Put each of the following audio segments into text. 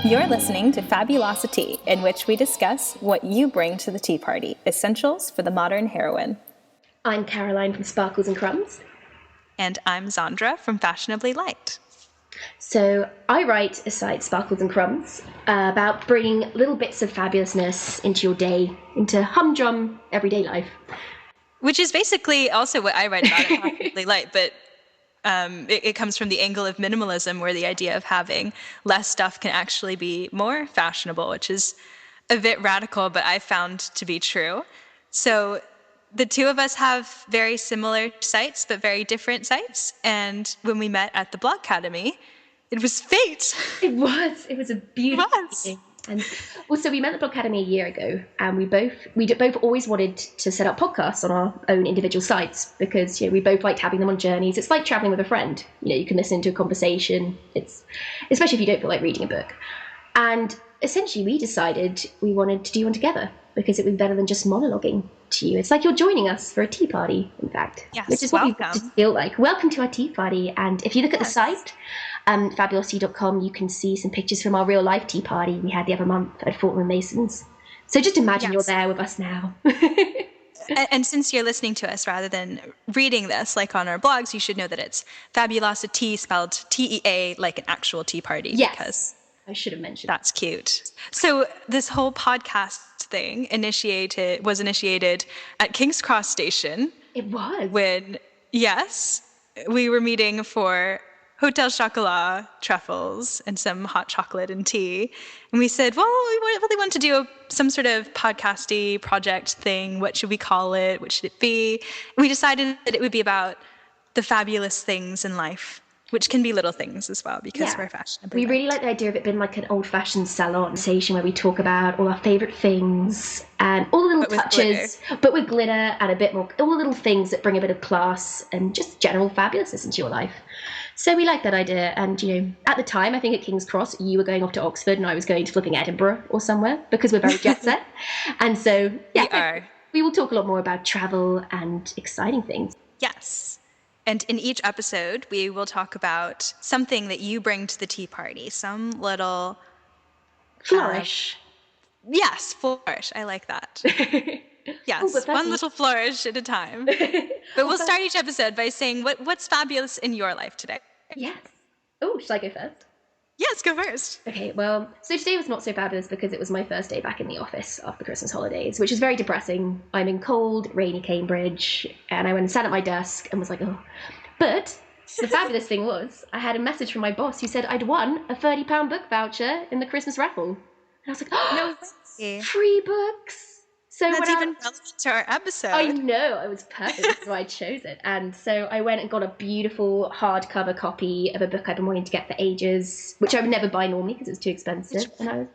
You're listening to FabulosiTEA, in which we discuss what you bring to the tea party, essentials for the modern heroine. I'm Caroline from Sparkles and Crumbs. And I'm Xandra from Fashionably Light. So I write a site, Sparkles and Crumbs, about bringing little bits of fabulousness into your day, into humdrum everyday life. Which is basically also what I write about at Fashionably Light, but it comes from the angle of minimalism, where the idea of having less stuff can actually be more fashionable, which is a bit radical, but I found to be true. So the two of us have very similar sites, but very different sites. And when we met at the Blog Academy, it was fate. It was a beautiful meeting. And also, we met at the Blog Academy a year ago, and we both always wanted to set up podcasts on our own individual sites because we both liked having them on journeys. It's like traveling with a friend. You can listen to a conversation. It's especially if you don't feel like reading a book. And essentially, we decided we wanted to do one together because it would be better than just monologuing to you. It's like you're joining us for a tea party, in fact. Yes, which is welcome. what we feel like. Welcome to our tea party. And if you look at the site, FabulosiTEA.com, you can see some pictures from our real life tea party we had the other month at Fortnum & Mason's. So just imagine you're there with us now. And since you're listening to us rather than reading this, like on our blogs, you should know that it's FabulosiTEA, spelled TEA, like an actual tea party. Yes. Because I should have mentioned. That's cute. So this whole podcast thing was initiated at King's Cross Station. It was. When, yes, we were meeting for Hotel Chocolat truffles and some hot chocolate and tea. And we said, well, we really want to do some sort of podcasty project thing. What should we call it? What should it be? And we decided that it would be about the fabulous things in life, which can be little things as well, because we're fashionable. We really like the idea of it being like an old-fashioned salon station where we talk about all our favourite things and all the little touches, but with glitter and a bit more, all the little things that bring a bit of class and just general fabulousness into your life. So we like that idea. And, at the time, I think at King's Cross, you were going off to Oxford and I was going to flipping Edinburgh or somewhere because we're very jet set. And so, we will talk a lot more about travel and exciting things. Yes. And in each episode, we will talk about something that you bring to the tea party, some little flourish. Yes, flourish. I like that. Yes, one little flourish at a time. But we'll start each episode by saying what's fabulous in your life today. Yes. Oh, should I go first? Yes, go first. Okay, well, so today was not so fabulous because it was my first day back in the office after Christmas holidays, which is very depressing. I'm in cold, rainy Cambridge, and I went and sat at my desk and was like, oh. But the fabulous thing was, I had a message from my boss who said I'd won a £30 book voucher in the Christmas raffle. And I was like, oh, no, free books. So that's even relevant to our episode. I know, it was perfect, that's why I chose it. And so I went and got a beautiful hardcover copy of a book I've been wanting to get for ages, which I would never buy normally because it's too expensive. And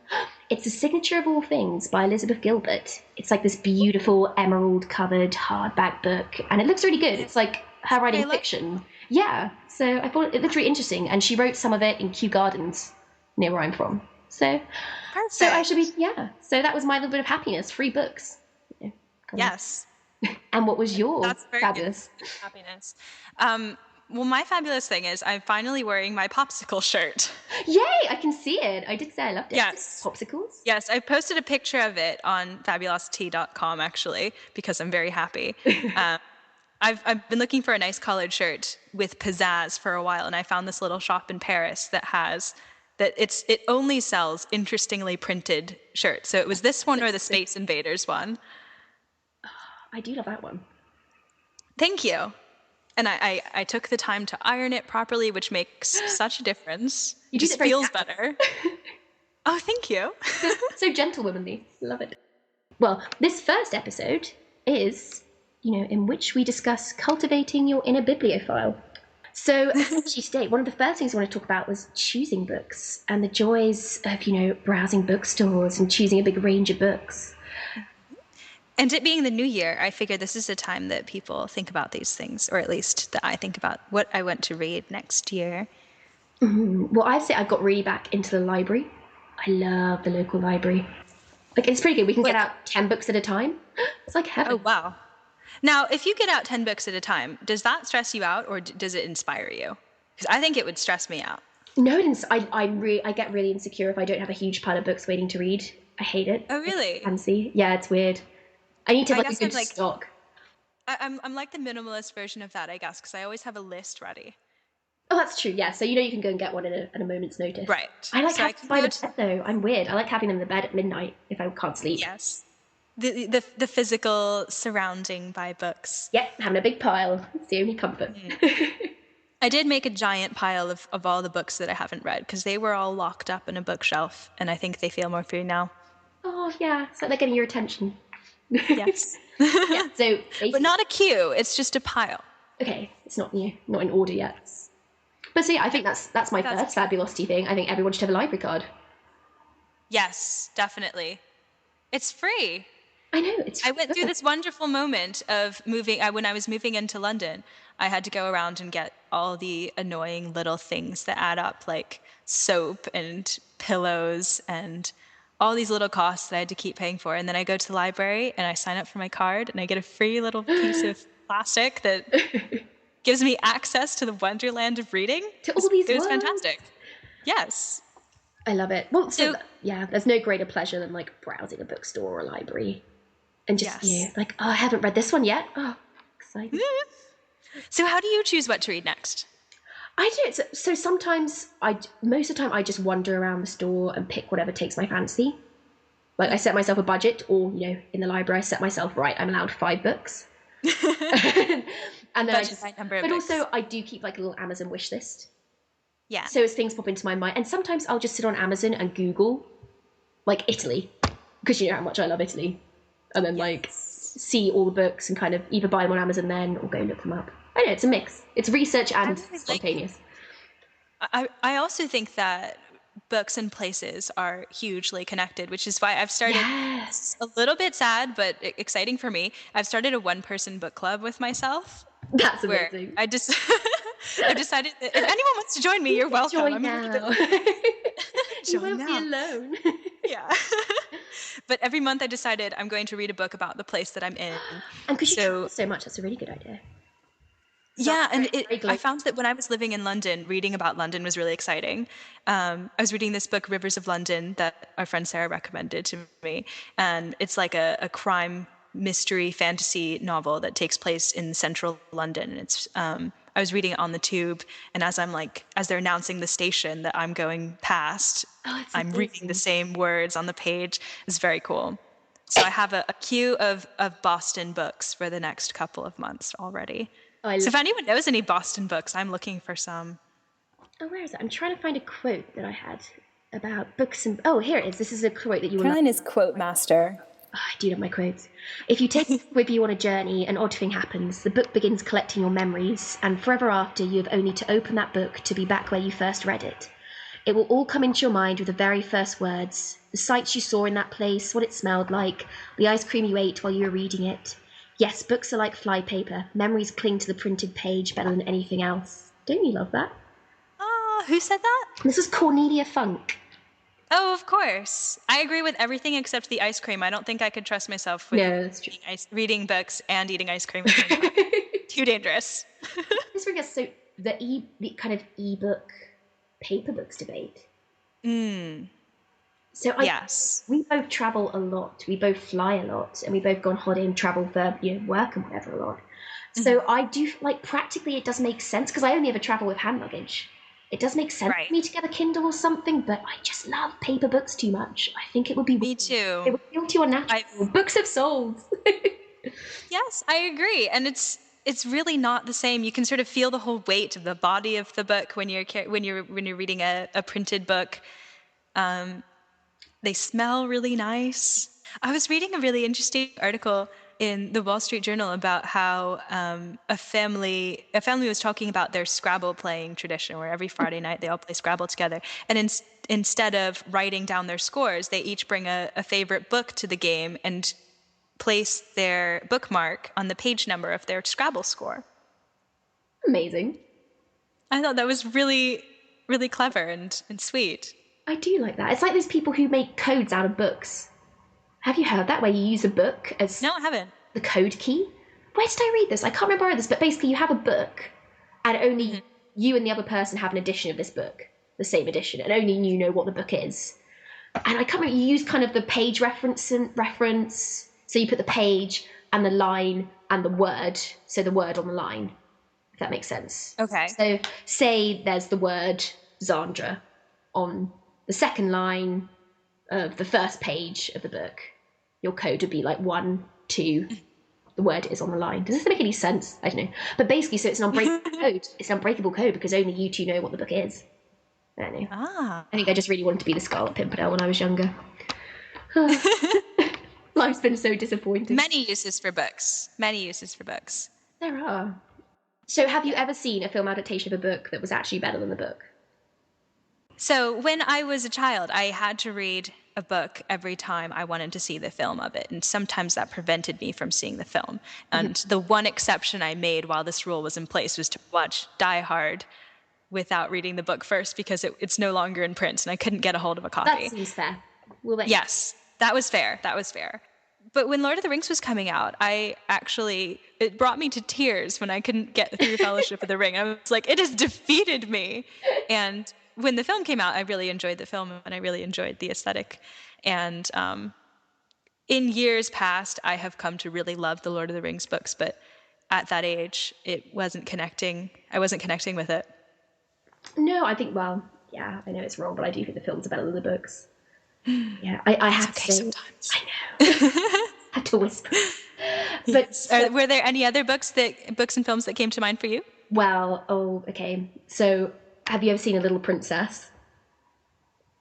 it's The Signature of All Things by Elizabeth Gilbert. It's like this beautiful emerald-covered hardback book, and it looks really good. It's like her writing fiction. Yeah, so I thought it looked really interesting, and she wrote some of it in Kew Gardens, near where I'm from. So I should be, so that was my little bit of happiness, free books. Yes. And what was your fabulous? Happiness. Well, my fabulous thing is I'm finally wearing my popsicle shirt. Yay, I can see it. I did say I loved it. Yes. Popsicles? Yes, I posted a picture of it on FabulosiTEA.com, actually, because I'm very happy. I've been looking for a nice collared shirt with pizzazz for a while, and I found this little shop in Paris that it only sells interestingly printed shirts. So it was this one or the Space Invaders one. Oh, I do love that one. Thank you. And I took the time to iron it properly, which makes such a difference. It just feels better. Oh, thank you. So gentlewomanly. Love it. Well, this first episode is, in which we discuss cultivating your inner bibliophile. So essentially today, one of the first things I want to talk about was choosing books and the joys of, browsing bookstores and choosing a big range of books. And it being the new year, I figure this is a time that people think about these things, or at least that I think about what I want to read next year. Mm-hmm. Well, I'd say I got really back into the library. I love the local library. It's pretty good. We can get out 10 books at a time. It's like heaven. Oh, wow. Now, if you get out 10 books at a time, does that stress you out or does it inspire you? Because I think it would stress me out. No, I get really insecure if I don't have a huge pile of books waiting to read. I hate it. Oh, really? Fancy. Yeah, it's weird. I need to have I like a guess good stock. I'm like the minimalist version of that, I guess, because I always have a list ready. Oh, that's true. Yeah, so you can go and get one at a moment's notice. Right. I like So I having can them by go the bed though. I'm weird. I like having them in the bed at midnight if I can't sleep. Yes. The physical surrounding by books. Yep, having a big pile. It's the only comfort. I did make a giant pile of all the books that I haven't read because they were all locked up in a bookshelf, and I think they feel more free now. Oh yeah, it's like they're getting your attention. Yes. Yeah, so But not a queue, it's just a pile. okay, it's not not in order yet. But so yeah, I think that's my first Fabulosity thing. I think everyone should have a library card. Yes, definitely. It's free. I know. I went through this wonderful moment of moving. When I was moving into London, I had to go around and get all the annoying little things that add up, like soap and pillows and all these little costs that I had to keep paying for. And then I go to the library and I sign up for my card and I get a free little piece of plastic that gives me access to the wonderland of reading. To all these It was words. fantastic. Yes. I love it. Well, yeah, there's no greater pleasure than like browsing a bookstore or a library and just like, oh, I haven't read this one yet. Oh, exciting. So how do you choose what to read next? I do. So sometimes most of the time I just wander around the store and pick whatever takes my fancy. Like I set myself a budget, or in the library I set myself, right, I'm allowed 5 books. And then also I do keep like a little Amazon wish list. Yeah. So as things pop into my mind, and sometimes I'll just sit on Amazon and Google like Italy, because you know how much I love Italy, and then like see all the books and kind of either buy them on Amazon then or go look them up. I know, it's a mix. It's research and spontaneous. I also think that books and places are hugely connected, which is why I've started a little bit sad, but exciting for me. I've started a 1-person book club with myself. That's amazing. I've decided that if anyone wants to join me, you're welcome. Join now. You won't be alone. Yeah. But every month I decided I'm going to read a book about the place that I'm in. And because you travel so much, that's a really good idea. Yeah, and I found that when I was living in London, reading about London was really exciting. I was reading this book, Rivers of London, that our friend Sarah recommended to me. And it's like a crime mystery fantasy novel that takes place in central London. And it's I was reading it on the tube, and as they're announcing the station that I'm going past, I'm reading the same words on the page. It's very cool. So I have a queue of Boston books for the next couple of months already. So if anyone knows any Boston books, I'm looking for some. Oh, where is it? I'm trying to find a quote that I had about books and... Oh, here it is. This is a quote that you will... Caroline is quote master. Oh, I do love my quotes. If you take it with you on a journey, an odd thing happens. The book begins collecting your memories, and forever after, you have only to open that book to be back where you first read it. It will all come into your mind with the very first words, the sights you saw in that place, what it smelled like, the ice cream you ate while you were reading it. Yes, books are like flypaper. Memories cling to the printed page better than anything else. Don't you love that? Oh, who said that? This is Cornelia Funk. Oh, of course. I agree with everything except the ice cream. I don't think I could trust myself with reading books and eating ice cream. Too dangerous. This gets so the kind of ebook paper books debate. So we both travel a lot. We both fly a lot, and we both go on holiday and travel for work and whatever a lot. So I do practically it does make sense because I only ever travel with hand luggage. It does make sense for me to get a Kindle or something, but I just love paper books too much. I think it would be... Me too. It would feel too unnatural. Books have souls. Yes, I agree. And it's really not the same. You can sort of feel the whole weight of the body of the book when you're reading a printed book. They smell really nice. I was reading a really interesting article in the Wall Street Journal about how a family was talking about their Scrabble playing tradition, where every Friday night they all play Scrabble together. And instead of writing down their scores, they each bring a favorite book to the game and place their bookmark on the page number of their Scrabble score. Amazing. I thought that was really, really clever and sweet. I do like that. It's like those people who make codes out of books. Have you heard that, where you use a book as... No, I haven't. The code key? Where did I read this? I can't remember this, but basically you have a book, and only you and the other person have an edition of this book. the same edition, and only you know what the book is. And I can't remember, you use kind of the page reference. So you put the page and the line and the word. So the word on the line, if that makes sense. Okay. So say there's the word Xandra on the second line of the first page of the book. Your code would be like 1, 2. The word is on the line. Does this make any sense? I don't know. But basically, so it's an unbreakable code. It's an unbreakable code because only you two know what the book is. I don't know. I think I just really wanted to be the Scarlet Pimpernel when I was younger. Life's been so disappointing. Many uses for books. There are. So have you ever seen a film adaptation of a book that was actually better than the book? So when I was a child, I had to read a book every time I wanted to see the film of it. And sometimes that prevented me from seeing the film. And the one exception I made while this rule was in place was to watch Die Hard without reading the book first, because it's no longer in print and I couldn't get a hold of a copy. That seems fair. Yes, that was fair. But when Lord of the Rings was coming out, it brought me to tears when I couldn't get through Fellowship of the Ring. I was like, it has defeated me. And when the film came out, I really enjoyed the film and I really enjoyed the aesthetic. And in years past, I have come to really love the Lord of the Rings books, but at that age, I wasn't connecting with it. No, I think, well, yeah, I know it's wrong, but I do think the films are better than the books. Yeah, I have to say, sometimes. I know. I have to whisper. But were there any other books and films that came to mind for you? Well, okay. So, have you ever seen A Little Princess?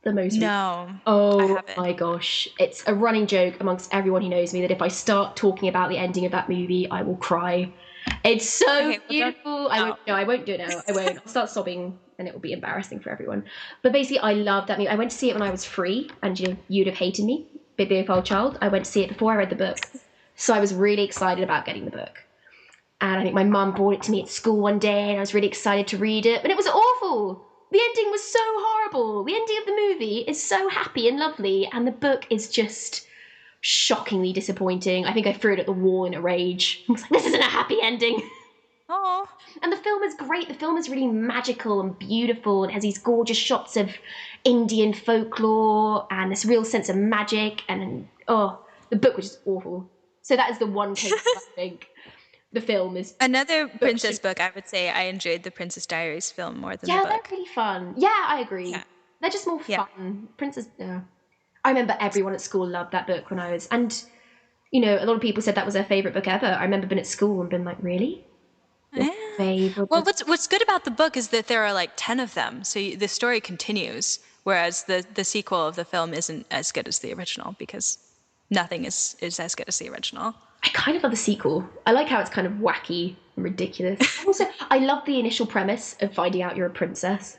The most No. Oh my gosh. It's a running joke amongst everyone who knows me that if I start talking about the ending of that movie, I will cry. It's so beautiful. I won't do it now. I won't. I'll start sobbing and it will be embarrassing for everyone. But basically, I love that movie. I went to see it when I was free, and you'd have hated me, Bibliophile child. I went to see it before I read the book. So I was really excited about getting the book. And I think my mum brought it to me at school one day, and I was really excited to read it. But it was awful. The ending was so horrible. The ending of the movie is so happy and lovely, and the book is just shockingly disappointing. I think I threw it at the wall in a rage. I was like, this isn't a happy ending. Oh. And the film is great. The film is really magical and beautiful. It has these gorgeous shots of Indian folklore and this real sense of magic. And the book was just awful. So that is the one case I think the film is. Another princess book, I would say I enjoyed the Princess Diaries film more than the book. Yeah, they're really fun. Yeah, I agree. Yeah. They're just more fun. I remember everyone at school loved that book when I was, and a lot of people said that was their favourite book ever. I remember being at school and being like, really? Well, what's good about the book is that there are like 10 of them, so the story continues, whereas the sequel of the film isn't as good as the original because nothing is as good as the original. I kind of love the sequel. I like how it's kind of wacky and ridiculous. Also, I love the initial premise of finding out you're a princess.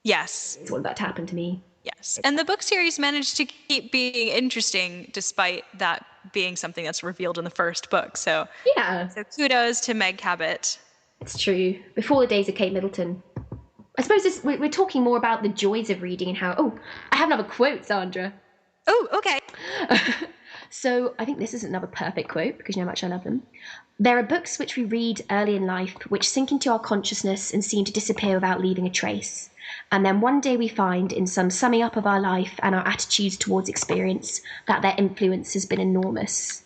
Yes. I want that to happen to me. Yes. And the book series managed to keep being interesting despite that being something that's revealed in the first book. So yeah. So kudos to Meg Cabot. It's true. Before the days of Kate Middleton. I suppose we're talking more about the joys of reading and how... Oh, I have another quote, Xandra. Oh, okay. So I think this is another perfect quote because you know how much I love them. There are books which we read early in life which sink into our consciousness and seem to disappear without leaving a trace. And then one day we find in some summing up of our life and our attitudes towards experience that their influence has been enormous.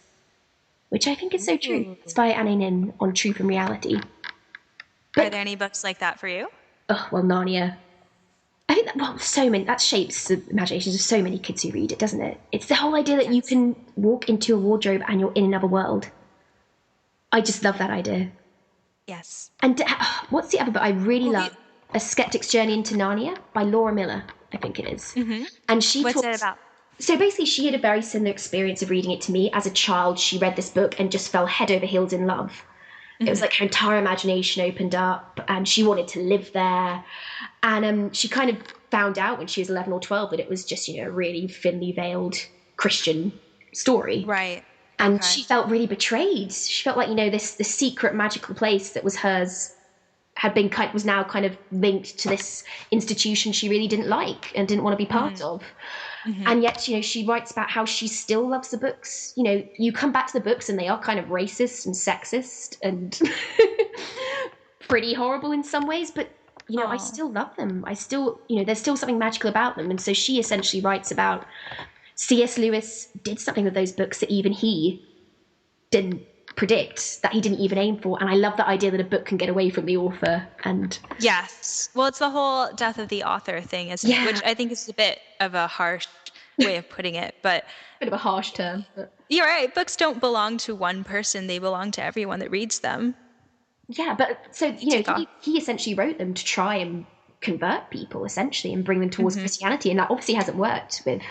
Which I think is so true. It's by Annie Nin on Truth and Reality. Are there any books like that for you? Oh, well, Narnia. I think that shapes the imaginations of so many kids who read it, doesn't it? It's the whole idea that you can walk into a wardrobe and you're in another world. I just love that idea. Yes. And what's the other book I really love? A Skeptic's Journey into Narnia by Laura Miller, I think it is. Mm-hmm. And what's it about? So basically she had a very similar experience of reading it to me. As a child, she read this book and just fell head over heels in love. Mm-hmm. It was like her entire imagination opened up and she wanted to live there. And she kind of found out when she was 11 or 12 that it was just, a really thinly veiled Christian story. Right. And she felt really betrayed. She felt like, this secret magical place that was hers was now kind of linked to this institution she really didn't like and didn't want to be part of. Mm-hmm. And yet, she writes about how she still loves the books. You come back to the books and they are kind of racist and sexist and pretty horrible in some ways, but I still love them. I still, there's still something magical about them. And so she essentially writes about C.S. Lewis did something with those books that even he didn't predict, that he didn't even aim for. And I love the idea that a book can get away from the author. And yes, well, it's the whole death of the author thing, isn't it? Which I think is a bit of a harsh way of putting it, but bit of a harsh term. But you're right. Books don't belong to one person; they belong to everyone that reads them. yeah, but so he essentially wrote them to try and convert people essentially and bring them towards Christianity, and that obviously hasn't worked with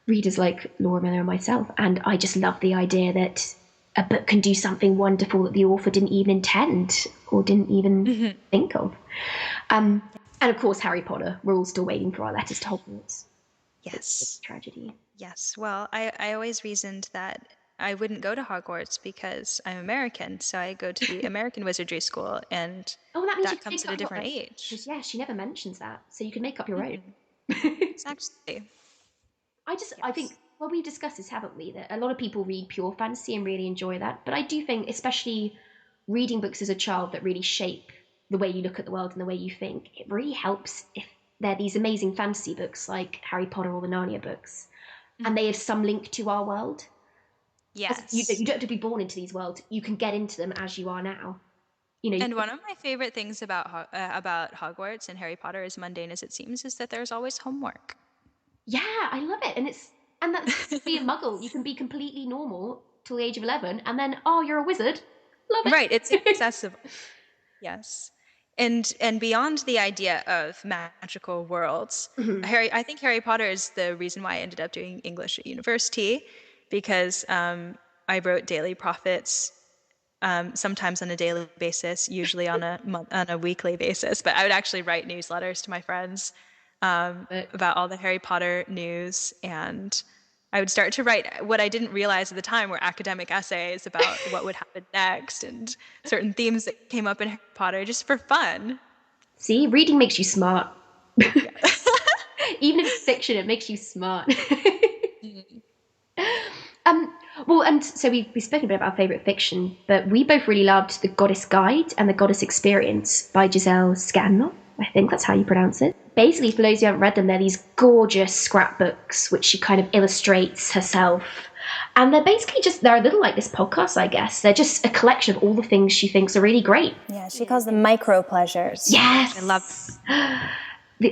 readers like Laura Miller and myself. And I just love the idea that a book can do something wonderful that the author didn't even intend or didn't even think of. And of course, Harry Potter. We're all still waiting for our letters to Hogwarts. Yes. It's a tragedy. Yes. Well, I always reasoned that I wouldn't go to Hogwarts because I'm American, so I go to the American Wizardry School, and that means that comes at a different age. Yeah, she never mentions that, so you can make up your own. Exactly. I think, well, we've discussed this, haven't we, that a lot of people read pure fantasy and really enjoy that. But I do think, especially reading books as a child that really shape the way you look at the world and the way you think, it really helps if they're these amazing fantasy books like Harry Potter or the Narnia books, and they have some link to our world. Yes. You don't have to be born into these worlds. You can get into them as you are now. And one of my favorite things about Hogwarts and Harry Potter, as mundane as it seems, is that there's always homework. Yeah, I love it. And that's be a muggle. You can be completely normal till the age of 11, and then, you're a wizard. Love it. Right, it's accessible. Yes. And beyond the idea of magical worlds, I think Harry Potter is the reason why I ended up doing English at university, because I wrote daily prophets, sometimes on a daily basis, usually on a weekly basis. But I would actually write newsletters to my friends about all the Harry Potter news, and I would start to write what I didn't realize at the time were academic essays about what would happen next and certain themes that came up in Harry Potter just for fun. See, reading makes you smart. Yes. Even if it's fiction, it makes you smart. Well, and so we've spoken a bit about our favourite fiction, but we both really loved The Goddess Guide and The Goddess Experience by Giselle Scanlon. I think that's how you pronounce it. Basically, for those who haven't read them, they're these gorgeous scrapbooks which she kind of illustrates herself. And they're basically they're a little like this podcast, I guess. They're just a collection of all the things she thinks are really great. Yeah, she calls them micro pleasures. Yes! I love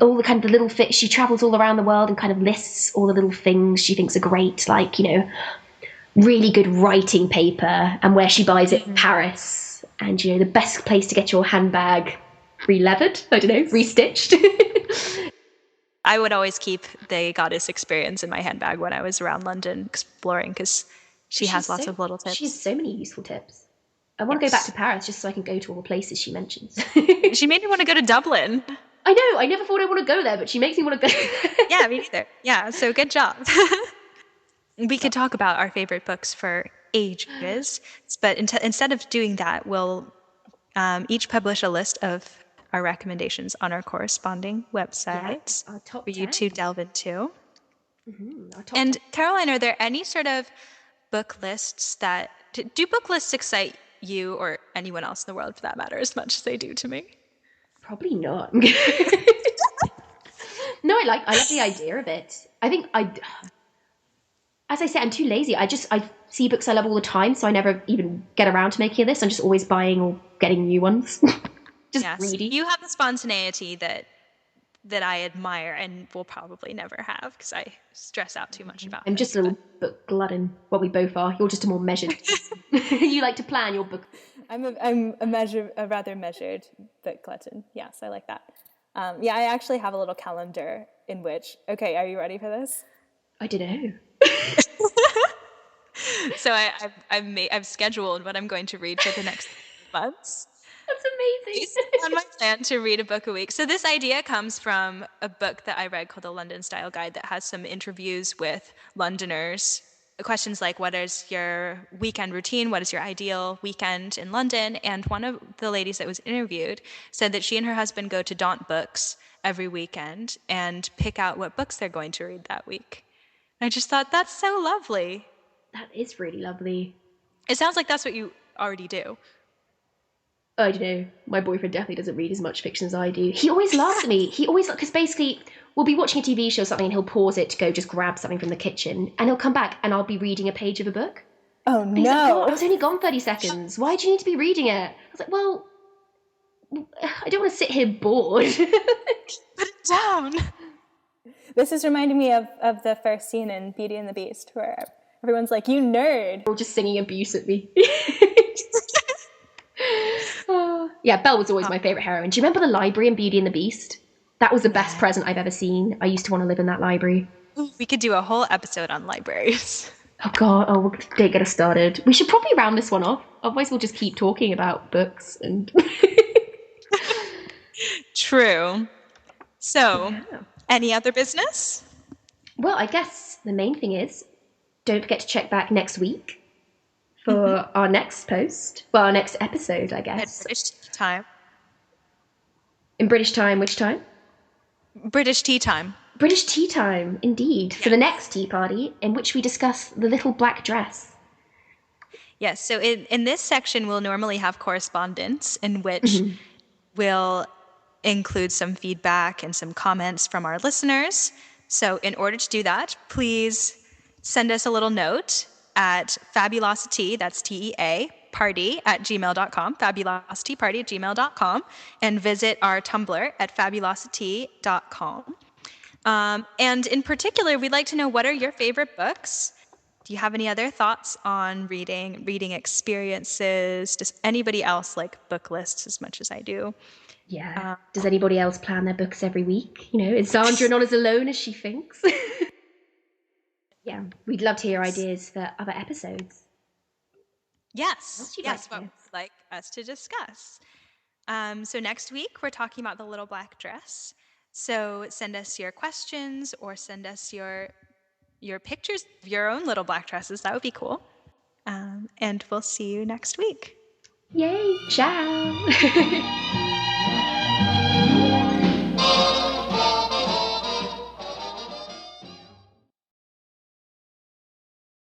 all the kind of the little she travels all around the world and kind of lists all the little things she thinks are great, like, really good writing paper, and where she buys it in Paris, and the best place to get your handbag re-leathered, restitched. I would always keep the Goddess Experience in my handbag when I was around London exploring, because she has lots of little tips. She has so many useful tips. I want to go back to Paris just so I can go to all the places she mentions. She made me want to go to Dublin. I know, I never thought I want to go there, but she makes me want to go. Yeah, me neither. Yeah, so good job. We could talk about our favorite books for ages, but instead of doing that, we'll each publish a list of our recommendations on our corresponding websites for you to delve into. And Caroline, are there any sort of book lists do book lists excite you or anyone else in the world for that matter as much as they do to me? Probably not. No, I love the idea of it. I think as I said, I'm too lazy. I see books I love all the time, so I never even get around to making a list. I'm just always buying or getting new ones. Greedy. You have the spontaneity that I admire and will probably never have, because I stress out too much about it. I'm just a little book glutton. Well, we both are. You're just a more measured You like to plan your book. I'm a rather measured book glutton. Yes, I like that. I actually have a little calendar in which, okay, are you ready for this? I don't know. So I've scheduled what I'm going to read for the next months. That's amazing. Based on my plan to read a book a week. So this idea comes from a book that I read called The London Style Guide that has some interviews with Londoners. Questions like, what is your weekend routine? What is your ideal weekend in London? And one of the ladies that was interviewed said that she and her husband go to Daunt Books every weekend and pick out what books they're going to read that week. And I just thought, that's so lovely. That is really lovely. It sounds like that's what you already do. I don't know. My boyfriend definitely doesn't read as much fiction as I do. He always laughs at me. He always, because basically we'll be watching a TV show or something and he'll pause it to go just grab something from the kitchen and he'll come back and I'll be reading a page of a book. Oh, And he's like, no. "God, I was only gone 30 seconds. Why do you need to be reading it?" I was like, well, I don't want to sit here bored. Put it down. This is reminding me of the first scene in Beauty and the Beast where everyone's like, "You nerd." All just singing abuse at me. Yeah, Belle was always my favourite heroine. Do you remember the library in Beauty and the Beast? That was the best present I've ever seen. I used to want to live in that library. We could do a whole episode on libraries. Oh God, don't get us started. We should probably round this one off. Otherwise we'll just keep talking about books and... True. So, any other business? Well, I guess the main thing is, don't forget to check back next week for our next post. Well, our next episode, I guess. At British tea time. In British time, which time? British tea time. British tea time, indeed, for the next tea party, in which we discuss the little black dress. Yes, so in this section, we'll normally have correspondence in which we'll include some feedback and some comments from our listeners. So in order to do that, please send us a little note at FabulosiTEA, that's TEA, party@gmail.com, FabulosiTEAparty@gmail.com, and visit our Tumblr at FabulosiTEA.com. And in particular, we'd like to know, what are your favorite books? Do you have any other thoughts on reading experiences? Does anybody else like book lists as much as I do? Yeah. Does anybody else plan their books every week? You know, is Xandra not as alone as she thinks? Yeah, we'd love to hear ideas for other episodes. Yes, What what would you like us to discuss? So next week, we're talking about the little black dress. So send us your questions or send us your pictures of your own little black dresses. That would be cool. And we'll see you next week. Yay! Ciao!